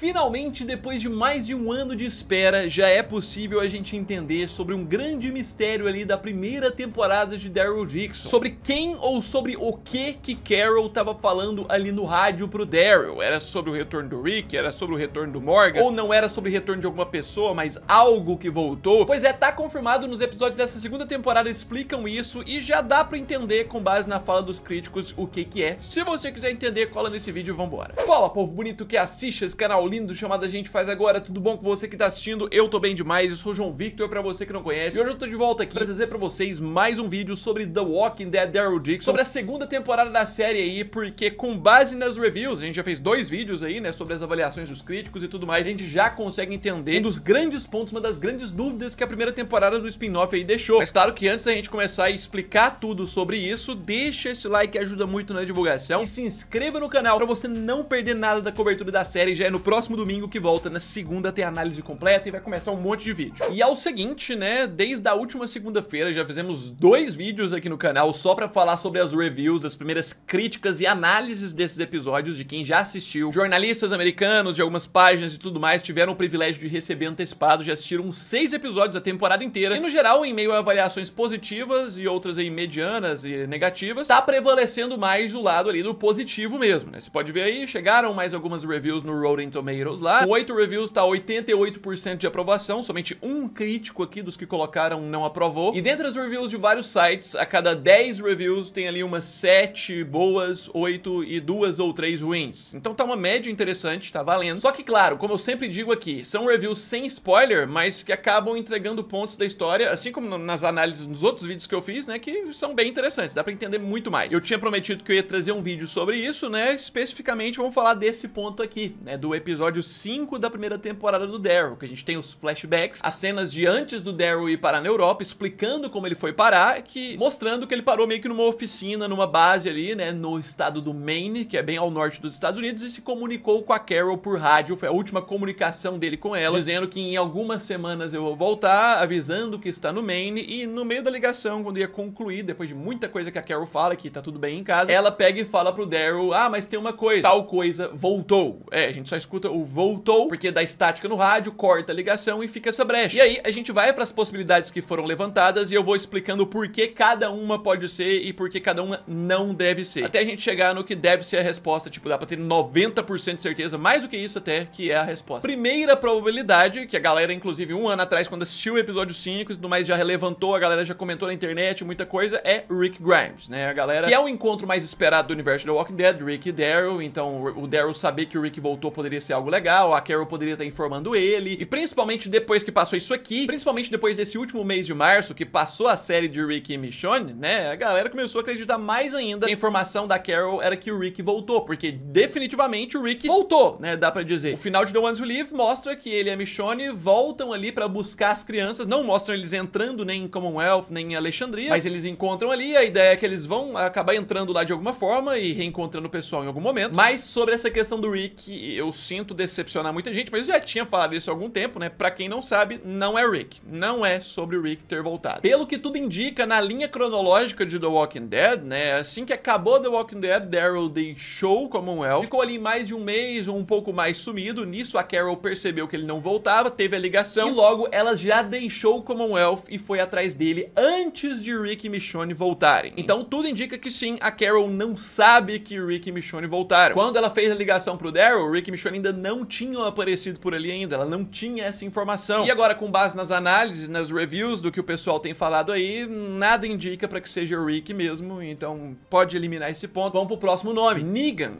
Finalmente, depois de mais de um ano de espera, já é possível a gente entender sobre um grande mistério ali da primeira temporada de Daryl Dixon. Sobre quem ou sobre o que Carol tava falando ali no rádio pro Daryl. Era sobre o retorno do Rick? Era sobre o retorno do Morgan? Ou não era sobre o retorno de alguma pessoa, mas algo que voltou? Pois é, tá confirmado, nos episódios dessa segunda temporada explicam isso e já dá pra entender com base na fala dos críticos o que é. Se você quiser entender, cola nesse vídeo e vambora. Fala, povo bonito que assiste esse canal lindo chamado A Gente Faz Agora, tudo bom com você que tá assistindo? Eu tô bem demais, eu sou o João Victor, pra você que não conhece, e hoje eu tô de volta aqui pra trazer pra vocês mais um vídeo sobre The Walking Dead Daryl Dixon, sobre a segunda temporada da série aí, porque com base nas reviews, a gente já fez 2 vídeos aí, né, sobre as avaliações dos críticos e tudo mais, a gente já consegue entender um dos grandes pontos, uma das grandes dúvidas que a primeira temporada do spin-off aí deixou. Mas claro que antes da gente começar a explicar tudo sobre isso, deixa esse like que ajuda muito na divulgação, e se inscreva no canal pra você não perder nada da cobertura da série. Já é no próximo domingo que volta, na segunda tem análise completa e vai começar um monte de vídeo. E é o seguinte, né, desde a última segunda-feira já fizemos 2 vídeos aqui no canal só pra falar sobre as reviews, as primeiras críticas e análises desses episódios de quem já assistiu. Jornalistas americanos de algumas páginas e tudo mais tiveram o privilégio de receber antecipado, já assistiram 6 episódios a temporada inteira e no geral, em meio a avaliações positivas e outras aí medianas e negativas, tá prevalecendo mais o lado ali do positivo mesmo, né? Você pode ver aí, chegaram mais algumas reviews no Rotten Tomatoes lá, com 8 reviews tá 88% de aprovação, somente um crítico aqui dos que colocaram não aprovou, e dentre as reviews de vários sites, a cada 10 reviews tem ali umas 7 boas, 8 e 2 ou 3 ruins, então tá uma média interessante, tá valendo. Só que claro, como eu sempre digo aqui, são reviews sem spoiler, mas que acabam entregando pontos da história, assim como nas análises nos outros vídeos que eu fiz, né, que são bem interessantes, dá pra entender muito mais. Eu tinha prometido que eu ia trazer um vídeo sobre isso, né, especificamente vamos falar desse ponto aqui, né, do episódio 5 da primeira temporada do Daryl, que a gente tem os flashbacks, as cenas de antes do Daryl ir parar na Europa, explicando como ele foi parar, mostrando que ele parou meio que numa oficina, numa base ali, né, no estado do Maine, que é bem ao norte dos Estados Unidos, e se comunicou com a Carol por rádio, foi a última comunicação dele com ela, dizendo que em algumas semanas eu vou voltar, avisando que está no Maine, e no meio da ligação, quando ia concluir, depois de muita coisa que a Carol fala, que tá tudo bem em casa, ela pega e fala pro Daryl, ah, mas tem uma coisa, tal coisa voltou. É, a gente só escuta o voltou, porque dá estática no rádio, corta a ligação e fica essa brecha. E aí, a gente vai para as possibilidades que foram levantadas e eu vou explicando por que cada uma pode ser e por que cada uma não deve ser. Até a gente chegar no que deve ser a resposta, tipo, dá pra ter 90% de certeza, mais do que isso até, que é a resposta. Primeira probabilidade, que a galera, inclusive, um ano atrás, quando assistiu o episódio 5 e tudo mais, já relevantou, a galera já comentou na internet, muita coisa, é Rick Grimes, né? A galera, que é o encontro mais esperado do universo The Walking Dead, Rick e Daryl, então o Daryl saber que o Rick voltou poderia ser algo legal, a Carol poderia estar informando ele, e principalmente depois que passou isso aqui, principalmente depois desse último mês de março, que passou a série de Rick e Michonne, né, a galera começou a acreditar mais ainda que a informação da Carol era que o Rick voltou, porque definitivamente o Rick voltou, né, dá pra dizer. O final de The Ones Who Live mostra que ele e a Michonne voltam ali pra buscar as crianças, não mostram eles entrando nem em Commonwealth, nem em Alexandria, mas eles encontram ali, a ideia é que eles vão acabar entrando lá de alguma forma e reencontrando o pessoal em algum momento. Mas sobre essa questão do Rick, eu sinto decepcionar muita gente, mas eu já tinha falado isso há algum tempo, né? Pra quem não sabe, não é Rick. Não é sobre o Rick ter voltado. Pelo que tudo indica, na linha cronológica de The Walking Dead, né? Assim que acabou The Walking Dead, Daryl deixou Commonwealth, ficou ali mais de um mês ou um pouco mais sumido. Nisso a Carol percebeu que ele não voltava, teve a ligação e logo ela já deixou o Commonwealth e foi atrás dele antes de Rick e Michonne voltarem. Então tudo indica que sim, a Carol não sabe que Rick e Michonne voltaram. Quando ela fez a ligação pro Daryl, Rick e Michonne ainda não tinham aparecido por ali ainda, ela não tinha essa informação. E agora, com base nas análises, nas reviews do que o pessoal tem falado aí, nada indica pra que seja o Rick mesmo, então pode eliminar esse ponto. Vamos pro próximo nome, Negan.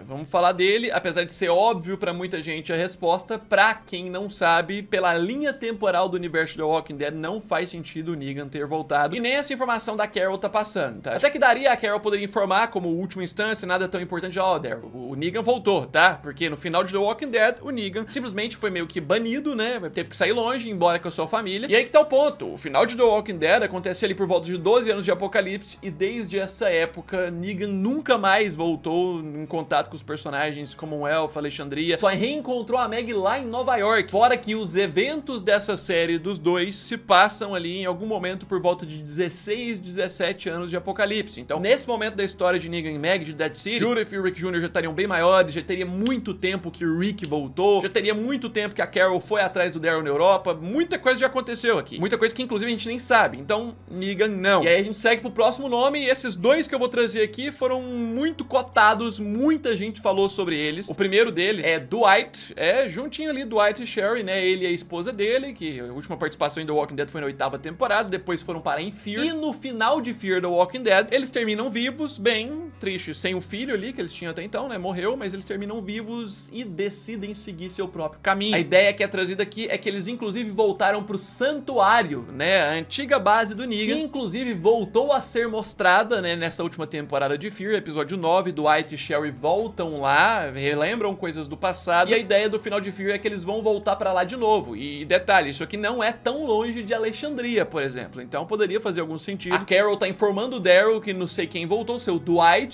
Vamos falar dele, apesar de ser óbvio pra muita gente a resposta, pra quem não sabe, pela linha temporal do universo The Walking Dead, não faz sentido o Negan ter voltado, e nem essa informação da Carol tá passando, tá? Até que daria, a Carol poderia informar como última instância, nada tão importante, ó, Daryl, o Negan voltou, tá? Porque no final de The Walking Dead, o Negan simplesmente foi meio que banido, né? Teve que sair longe, embora com a sua família. E aí que tá o ponto. O final de The Walking Dead acontece ali por volta de 12 anos de apocalipse e desde essa época, Negan nunca mais voltou em contato com os personagens Commonwealth, Alexandria. Só reencontrou a Meg lá em Nova York. Fora que os eventos dessa série dos dois se passam ali em algum momento por volta de 16, 17 anos de apocalipse. Então, nesse momento da história de Negan e Meg, de Dead City, Judith e Rick Jr. já estariam bem maiores, já teria muito tempo tempo que o Rick voltou, já teria muito tempo que a Carol foi atrás do Daryl na Europa, muita coisa já aconteceu aqui. Muita coisa que inclusive a gente nem sabe, então Negan não. E aí a gente segue pro próximo nome, e esses dois que eu vou trazer aqui foram muito cotados, muita gente falou sobre eles. O primeiro deles é Dwight, juntinho ali, Dwight e Sherry, né, ele e a esposa dele, que a última participação em The Walking Dead foi na 8ª temporada, depois foram parar em Fear, e no final de Fear The Walking Dead, eles terminam vivos, bem triste, sem o filho ali, que eles tinham até então, né, morreu, mas eles terminam vivos e decidem seguir seu próprio caminho. A ideia que é trazida aqui é que eles inclusive voltaram pro santuário, né, a antiga base do Negan, que inclusive voltou a ser mostrada, né, nessa última temporada de Fear, episódio 9, Dwight e Sherry voltam lá, relembram coisas do passado, e a ideia do final de Fear é que eles vão voltar pra lá de novo. E detalhe, isso aqui não é tão longe de Alexandria, por exemplo, então poderia fazer algum sentido. A Carol tá informando o Daryl que não sei quem voltou, seu Dwight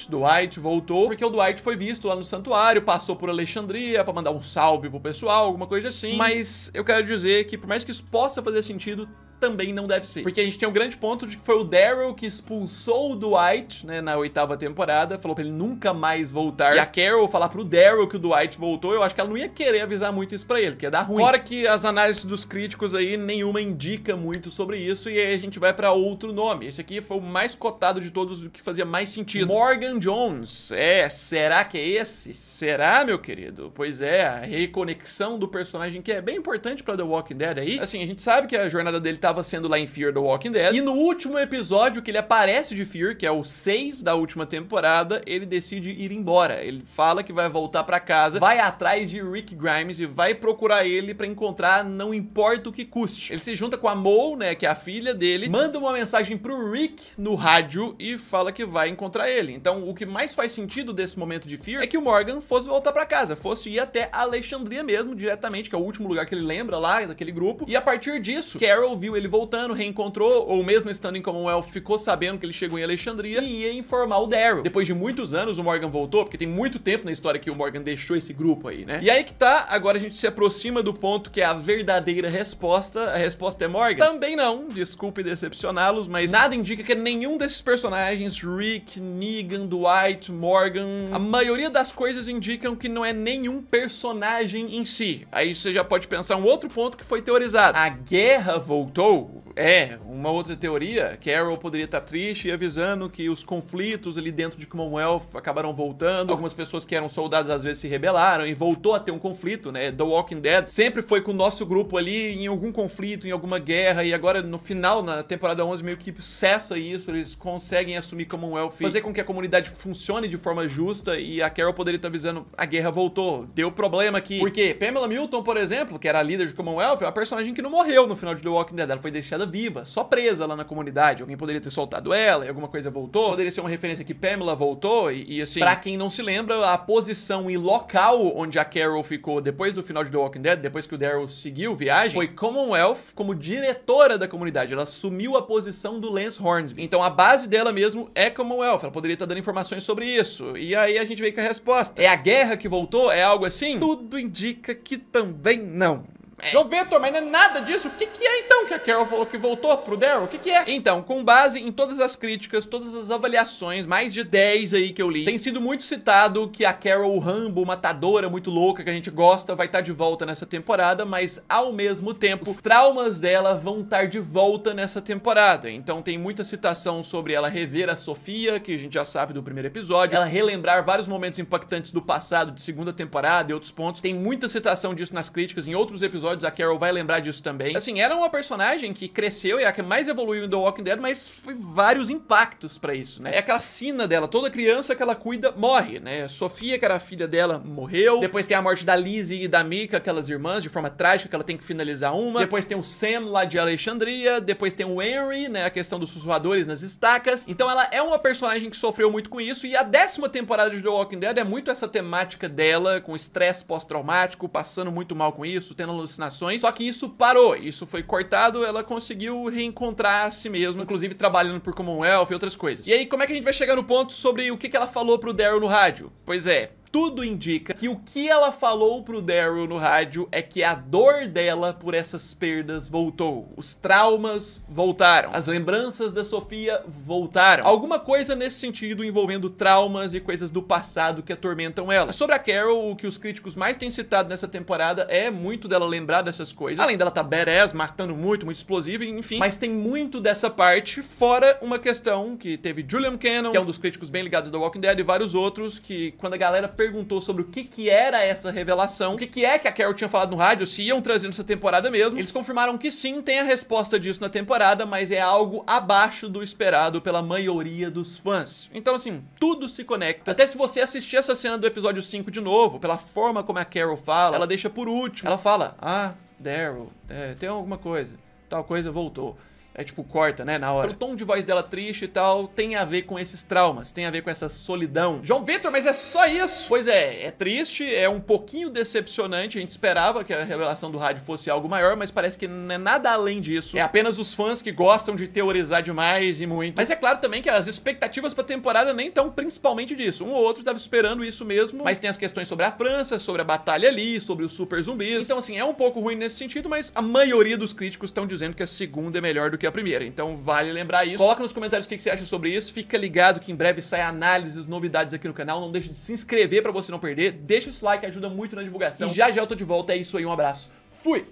voltou, porque o Dwight foi visto lá no santuário, passou por Alexandria pra mandar um salve pro pessoal, alguma coisa assim, mas eu quero dizer que por mais que isso possa fazer sentido, também não deve ser. Porque a gente tem um grande ponto de que foi o Daryl que expulsou o Dwight, né, na 8ª temporada, falou pra ele nunca mais voltar. E a Carol falar pro Daryl que o Dwight voltou, eu acho que ela não ia querer avisar muito isso pra ele, que ia dar ruim. Fora que as análises dos críticos aí, nenhuma indica muito sobre isso, e aí a gente vai pra outro nome. Esse aqui foi o mais cotado de todos, o que fazia mais sentido. Morgan Jones. Será que é esse? Será, meu querido? Pois é, a reconexão do personagem que é bem importante pra The Walking Dead aí. Assim, a gente sabe que a jornada dele tava sendo lá em Fear The Walking Dead, e no último episódio que ele aparece de Fear, que é o 6 da última temporada, ele decide ir embora. Ele fala que vai voltar pra casa, vai atrás de Rick Grimes e vai procurar ele pra encontrar, não importa o que custe. Ele se junta com a Mo, né, que é a filha dele, manda uma mensagem pro Rick no rádio e fala que vai encontrar ele. Então, o que mais faz sentido desse momento de Fear é que o Morgan fosse voltar pra casa, fosse ir até Alexandria mesmo, diretamente, que é o último lugar que ele lembra lá, daquele grupo, e a partir disso, Carol viu ele voltando, reencontrou, ou mesmo estando em Commonwealth, ficou sabendo que ele chegou em Alexandria e ia informar o Daryl. Depois de muitos anos, o Morgan voltou, porque tem muito tempo na história que o Morgan deixou esse grupo aí, né? E aí que tá, agora a gente se aproxima do ponto que é a verdadeira resposta. A resposta é Morgan? Também não, desculpe decepcioná-los, mas nada indica que nenhum desses personagens, Rick, Negan, Dwight, Morgan, a maioria das coisas indicam que não é nenhum personagem em si. Aí você já pode pensar um outro ponto que foi teorizado. A guerra voltou? Uma outra teoria, Carol poderia estar triste e avisando que os conflitos ali dentro de Commonwealth acabaram voltando, algumas pessoas que eram soldados às vezes se rebelaram e voltou a ter um conflito, né? The Walking Dead sempre foi com o nosso grupo ali em algum conflito, em alguma guerra, e agora no final, na temporada 11, meio que cessa isso, eles conseguem assumir Commonwealth, fazer com que a comunidade funcione de forma justa, e a Carol poderia estar avisando, a guerra voltou, deu problema aqui. Porque Pamela Milton, por exemplo, que era a líder de Commonwealth, é uma personagem que não morreu no final de The Walking Dead, ela foi deixada viva, só presa lá na comunidade, alguém poderia ter soltado ela e alguma coisa voltou, poderia ser uma referência que Pamela voltou, e assim, pra quem não se lembra, a posição e local onde a Carol ficou depois do final de The Walking Dead, depois que o Daryl seguiu viagem, foi Commonwealth como diretora da comunidade, ela assumiu a posição do Lance Hornsby, então a base dela mesmo é Commonwealth, ela poderia estar dando informações sobre isso, e aí a gente veio com a resposta. É a guerra que voltou? É algo assim? Tudo indica que também não. João Vitor, mas não é nada disso. O que é então que a Carol falou que voltou pro Daryl? O que é? Então, com base em todas as críticas, todas as avaliações, mais de 10 aí que eu li, tem sido muito citado que a Carol Rambo, matadora muito louca, que a gente gosta, vai estar de volta nessa temporada, mas ao mesmo tempo, os traumas dela vão estar de volta nessa temporada. Então tem muita citação sobre ela rever a Sofia, que a gente já sabe do primeiro episódio, ela relembrar vários momentos impactantes do passado, de segunda temporada e outros pontos. Tem muita citação disso nas críticas, em outros episódios a Carol vai lembrar disso também. Assim, era uma personagem que cresceu e é a que mais evoluiu em The Walking Dead, mas foi vários impactos pra isso, né? É aquela sina dela, toda criança que ela cuida morre, né? Sofia, que era a filha dela, morreu. Depois tem a morte da Lizzie e da Mika, aquelas irmãs, de forma trágica, que ela tem que finalizar uma. Depois tem o Sam lá de Alexandria. Depois tem o Henry, né? A questão dos sussurradores nas estacas. Então ela é uma personagem que sofreu muito com isso, e a 10ª temporada de The Walking Dead é muito essa temática dela, com estresse pós-traumático, passando muito mal com isso, tendo alucinações. Só que isso parou, isso foi cortado, ela conseguiu reencontrar a si mesma, inclusive trabalhando por Commonwealth e outras coisas. E aí, como é que a gente vai chegar no ponto sobre o que ela falou pro Daryl no rádio? Pois é, tudo indica que o que ela falou pro Daryl no rádio é que a dor dela por essas perdas voltou. Os traumas voltaram. As lembranças da Sofia voltaram. Alguma coisa nesse sentido envolvendo traumas e coisas do passado que atormentam ela. Sobre a Carol, o que os críticos mais têm citado nessa temporada é muito dela lembrar dessas coisas. Além dela tá badass, matando muito explosiva, enfim. Mas tem muito dessa parte, fora uma questão que teve Julian Cannon, que é um dos críticos bem ligados da Walking Dead, e vários outros, que quando a galera perguntou sobre o que era essa revelação, o que é que a Carol tinha falado no rádio, se iam trazer nessa temporada mesmo, eles confirmaram que sim, tem a resposta disso na temporada, mas é algo abaixo do esperado pela maioria dos fãs. Então, assim, tudo se conecta. Até se você assistir essa cena do episódio 5 de novo, pela forma como a Carol fala, ela deixa por último. Ela fala, Daryl, tem alguma coisa, tal coisa voltou. É tipo, corta, né, na hora. O tom de voz dela triste e tal tem a ver com esses traumas, tem a ver com essa solidão. João Vitor, mas é só isso? Pois é triste, é um pouquinho decepcionante. A gente esperava que a revelação do rádio fosse algo maior, mas parece que não é nada além disso. É apenas os fãs que gostam de teorizar demais e muito. Mas é claro também que as expectativas pra temporada nem estão principalmente disso. Um ou outro tava esperando isso mesmo, mas tem as questões sobre a França, sobre a batalha ali, sobre os super zumbis. Então, assim, é um pouco ruim nesse sentido, mas a maioria dos críticos estão dizendo que a segunda é melhor do que a primeira, então vale lembrar isso. Coloca nos comentários o que você acha sobre isso, fica ligado que em breve sai análises, novidades aqui no canal, não deixe de se inscrever pra você não perder, deixa esse like, ajuda muito na divulgação, e já já eu tô de volta, é isso aí, um abraço, fui!